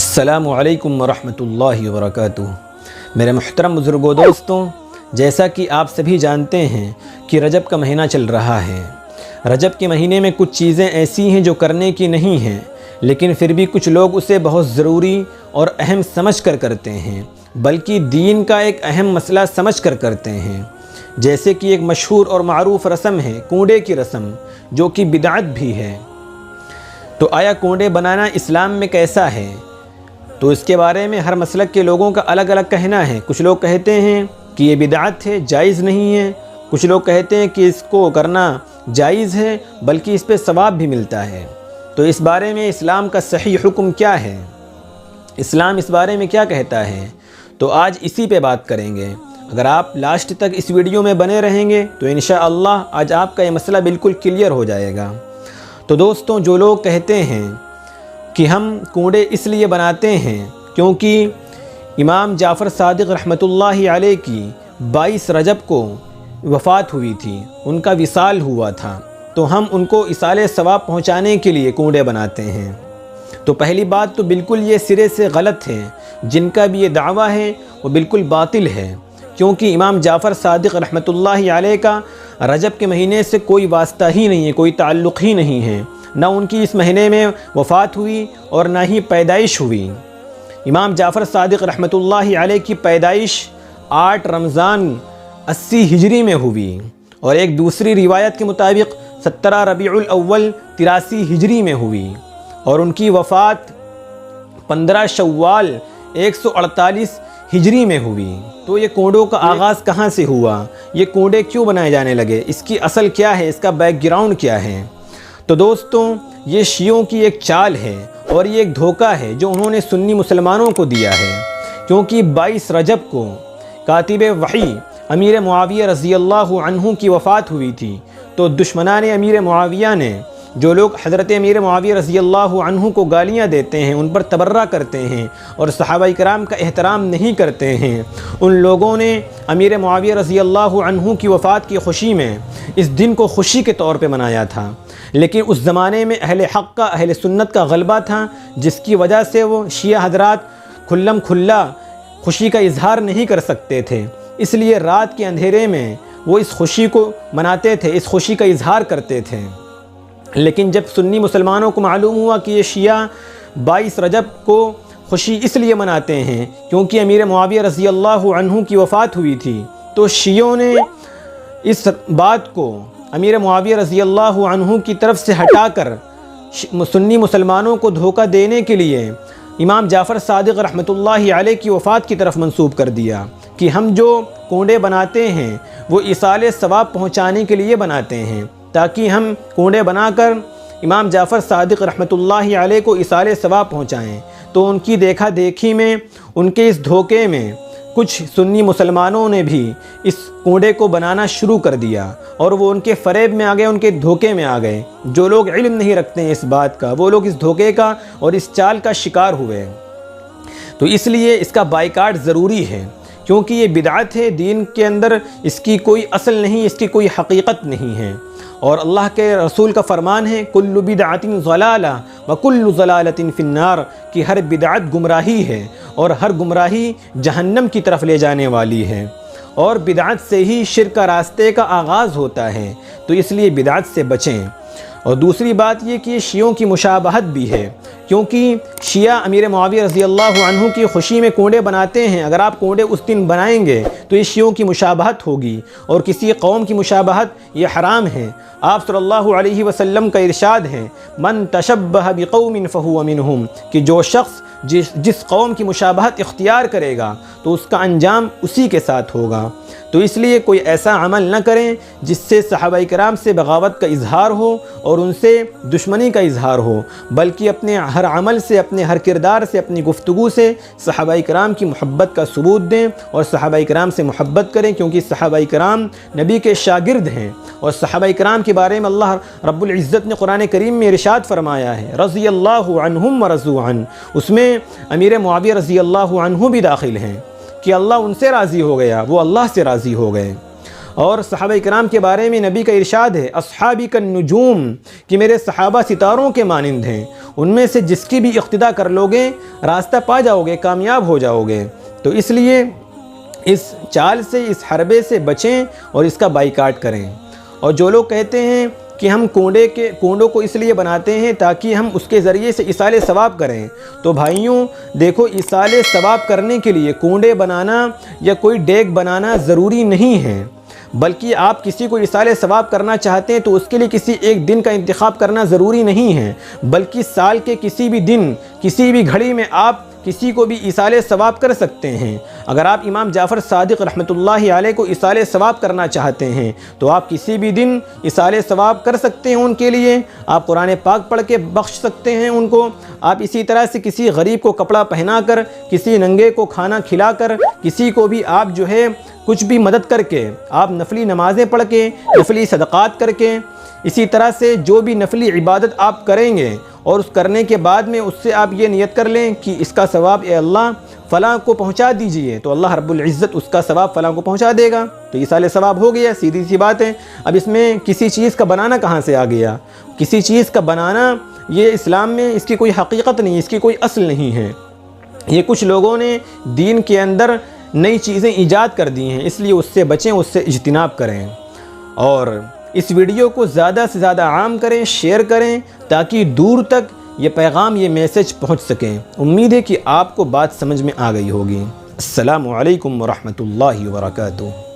السلام علیکم ورحمۃ اللہ وبرکاتہ۔ میرے محترم بزرگوں دوستوں، جیسا کہ آپ سبھی جانتے ہیں کہ رجب کا مہینہ چل رہا ہے۔ رجب کے مہینے میں کچھ چیزیں ایسی ہیں جو کرنے کی نہیں ہیں، لیکن پھر بھی کچھ لوگ اسے بہت ضروری اور اہم سمجھ کر کرتے ہیں، بلکہ دین کا ایک اہم مسئلہ سمجھ کر کرتے ہیں۔ جیسے کہ ایک مشہور اور معروف رسم ہے کنڈے کی رسم، جو کہ بدعت بھی ہے۔ تو آیا کنڈے بنانا اسلام میں کیسا ہے؟ تو اس کے بارے میں ہر مسلک کے لوگوں کا الگ الگ کہنا ہے۔ کچھ لوگ کہتے ہیں کہ یہ بدعت ہے، جائز نہیں ہے۔ کچھ لوگ کہتے ہیں کہ اس کو کرنا جائز ہے، بلکہ اس پہ ثواب بھی ملتا ہے۔ تو اس بارے میں اسلام کا صحیح حکم کیا ہے؟ اسلام اس بارے میں کیا کہتا ہے؟ تو آج اسی پہ بات کریں گے۔ اگر آپ لاسٹ تک اس ویڈیو میں بنے رہیں گے تو انشاءاللہ آج آپ کا یہ مسئلہ بالکل کلیئر ہو جائے گا۔ تو دوستوں، جو لوگ کہتے ہیں کہ ہم کنڈے اس لیے بناتے ہیں کیونکہ امام جعفر صادق رحمۃ اللہ علیہ کی 22 رجب کو وفات ہوئی تھی، ان کا وصال ہوا تھا، تو ہم ان کو ایصال ثواب پہنچانے کے لیے کنڈے بناتے ہیں۔ تو پہلی بات تو بالکل یہ سرے سے غلط ہے، جن کا بھی یہ دعویٰ ہے وہ بالکل باطل ہے، کیونکہ امام جعفر صادق رحمۃ اللہ علیہ کا رجب کے مہینے سے کوئی واسطہ ہی نہیں ہے، کوئی تعلق ہی نہیں ہے۔ نہ ان کی اس مہینے میں وفات ہوئی اور نہ ہی پیدائش ہوئی۔ امام جعفر صادق رحمۃ اللہ علیہ کی پیدائش 8 رمضان 80 ہجری میں ہوئی، اور ایک دوسری روایت کے مطابق 17 ربیع الاول 83 ہجری میں ہوئی، اور ان کی وفات 15 شوال 148 ہجری میں ہوئی۔ تو یہ کنڈوں کا آغاز کہاں سے ہوا؟ یہ کنڈے کیوں بنائے جانے لگے؟ اس کی اصل کیا ہے؟ اس کا بیک گراؤنڈ کیا ہے؟ تو دوستوں، یہ شیعوں کی ایک چال ہے اور یہ ایک دھوکہ ہے جو انہوں نے سنی مسلمانوں کو دیا ہے، کیونکہ 22 رجب کو کاتب وحی امیر معاویہ رضی اللہ عنہ کی وفات ہوئی تھی۔ تو دشمنان امیر معاویہ نے، جو لوگ حضرت امیر معاویہ رضی اللہ عنہ کو گالیاں دیتے ہیں، ان پر تبرہ کرتے ہیں اور صحابہ کرام کا احترام نہیں کرتے ہیں، ان لوگوں نے امیر معاویہ رضی اللہ عنہ کی وفات کی خوشی میں اس دن کو خوشی کے طور پہ منایا تھا۔ لیکن اس زمانے میں اہل حق کا، اہل سنت کا غلبہ تھا، جس کی وجہ سے وہ شیعہ حضرات کھلم کھلا خوشی کا اظہار نہیں کر سکتے تھے، اس لیے رات کے اندھیرے میں وہ اس خوشی کو مناتے تھے، اس خوشی کا اظہار کرتے تھے۔ لیکن جب سنی مسلمانوں کو معلوم ہوا کہ یہ شیعہ 22 رجب کو خوشی اس لیے مناتے ہیں کیونکہ امیر معاویہ رضی اللہ عنہ کی وفات ہوئی تھی، تو شیعوں نے اس بات کو امیر معاویہ رضی اللہ عنہ کی طرف سے ہٹا کر سنی مسلمانوں کو دھوکہ دینے کے لیے امام جعفر صادق رحمۃ اللہ علیہ کی وفات کی طرف منسوب کر دیا کہ ہم جو کنڈے بناتے ہیں وہ ایصال ثواب پہنچانے کے لیے بناتے ہیں، تاکہ ہم کنڈے بنا کر امام جعفر صادق رحمۃ اللہ علیہ کو ایصال ثواب پہنچائیں۔ تو ان کی دیکھا دیکھی میں، ان کے اس دھوکے میں کچھ سنی مسلمانوں نے بھی اس کنڈے کو بنانا شروع کر دیا، اور وہ ان کے فریب میں آ گئے، ان کے دھوکے میں آ گئے۔ جو لوگ علم نہیں رکھتے ہیں اس بات کا، وہ لوگ اس دھوکے کا اور اس چال کا شکار ہوئے۔ تو اس لیے اس کا بائیکاٹ ضروری ہے، کیونکہ یہ بدعت ہے، دین کے اندر اس کی کوئی اصل نہیں، اس کی کوئی حقیقت نہیں ہے۔ اور اللہ کے رسول کا فرمان ہے کل بدعت ضلالہ وکل ضلالۃ فی النار، کہ ہر بدعت گمراہی ہے اور ہر گمراہی جہنم کی طرف لے جانے والی ہے، اور بدعت سے ہی شرک کا راستے کا آغاز ہوتا ہے، تو اس لیے بدعت سے بچیں۔ اور دوسری بات یہ کہ شیعوں کی مشابہت بھی ہے، کیونکہ شیعہ امیر معاویہ رضی اللہ عنہ کی خوشی میں کنڈے بناتے ہیں۔ اگر آپ کنڈے اس دن بنائیں گے تو یہ شیعوں کی مشابہت ہوگی، اور کسی قوم کی مشابہت یہ حرام ہے۔ آپ صلی اللہ علیہ وسلم کا ارشاد ہے من تشبہ بقوم فہو منہم، کہ جو شخص جس قوم کی مشابہت اختیار کرے گا تو اس کا انجام اسی کے ساتھ ہوگا۔ تو اس لیے کوئی ایسا عمل نہ کریں جس سے صحابہ کرام سے بغاوت کا اظہار ہو اور ان سے دشمنی کا اظہار ہو، بلکہ اپنے ہر عمل سے، اپنے ہر کردار سے، اپنی گفتگو سے صحابہ کرام کی محبت کا ثبوت دیں اور صحابہ کرام سے محبت کریں، کیونکہ صحابہ کرام نبی کے شاگرد ہیں، اور صحابہ کرام کے بارے میں اللہ رب العزت نے قرآن کریم میں ارشاد فرمایا ہے رضی اللہ عنہم ورضوا عنہ، اس میں امیر معاویہ رضی اللہ عنہ بھی داخل ہیں کہ اللہ ان سے راضی ہو گیا، وہ اللہ سے راضی ہو گئے۔ اور صحابہ کرام کے بارے میں نبی کا ارشاد ہے اصحابی کالنجوم، کہ میرے صحابہ ستاروں کے مانند ہیں، ان میں سے جس کی بھی اقتدا کر لوگے راستہ پا جاؤ گے، کامیاب ہو جاؤ گے۔ تو اس لیے اس چال سے، اس حربے سے بچیں اور اس کا بائیکاٹ کریں۔ اور جو لوگ کہتے ہیں کہ ہم کنڈوں کو اس لیے بناتے ہیں تاکہ ہم اس کے ذریعے سے ایصال ثواب کریں، تو بھائیوں دیکھو، ایصال ثواب کرنے کے لیے کنڈے بنانا یا کوئی ڈیگ بنانا ضروری نہیں ہے، بلکہ آپ کسی کو ایصال ثواب کرنا چاہتے ہیں تو اس کے لیے کسی ایک دن کا انتخاب کرنا ضروری نہیں ہے، بلکہ سال کے کسی بھی دن، کسی بھی گھڑی میں آپ کسی کو بھی ایصال ثواب کر سکتے ہیں۔ اگر آپ امام جعفر صادق رحمۃ اللہ علیہ کو ایصال ثواب کرنا چاہتے ہیں تو آپ کسی بھی دن ایصال ثواب کر سکتے ہیں ان کے لیے، آپ قرآن پاک پڑھ کے بخش سکتے ہیں ان کو۔ آپ اسی طرح سے کسی غریب کو کپڑا پہنا کر، کسی ننگے کو کھانا کھلا کر، کسی کو بھی آپ جو ہے کچھ بھی مدد کر کے، آپ نفلی نمازیں پڑھ کے، نفلی صدقات کر کے، اسی طرح سے جو بھی نفلی عبادت آپ کریں گے اور اس کرنے کے بعد میں اس سے آپ یہ نیت کر لیں کہ اس کا ثواب اے اللہ فلاں کو پہنچا دیجئے، تو اللہ رب العزت اس کا ثواب فلاں کو پہنچا دے گا۔ تو ایصال ثواب ہو گیا، سیدھی سی بات ہے۔ اب اس میں کسی چیز کا بنانا کہاں سے آ گیا؟ کسی چیز کا بنانا یہ اسلام میں اس کی کوئی حقیقت نہیں، اس کی کوئی اصل نہیں ہے۔ یہ کچھ لوگوں نے دین کے اندر نئی چیزیں ایجاد کر دی ہیں، اس لیے اس سے بچیں، اس سے اجتناب کریں۔ اور اس ویڈیو کو زیادہ سے زیادہ عام کریں، شیئر کریں، تاکہ دور تک یہ پیغام، یہ میسج پہنچ سکیں۔ امید ہے کہ آپ کو بات سمجھ میں آ گئی ہوگی۔ السلام علیکم ورحمۃ اللہ وبرکاتہ۔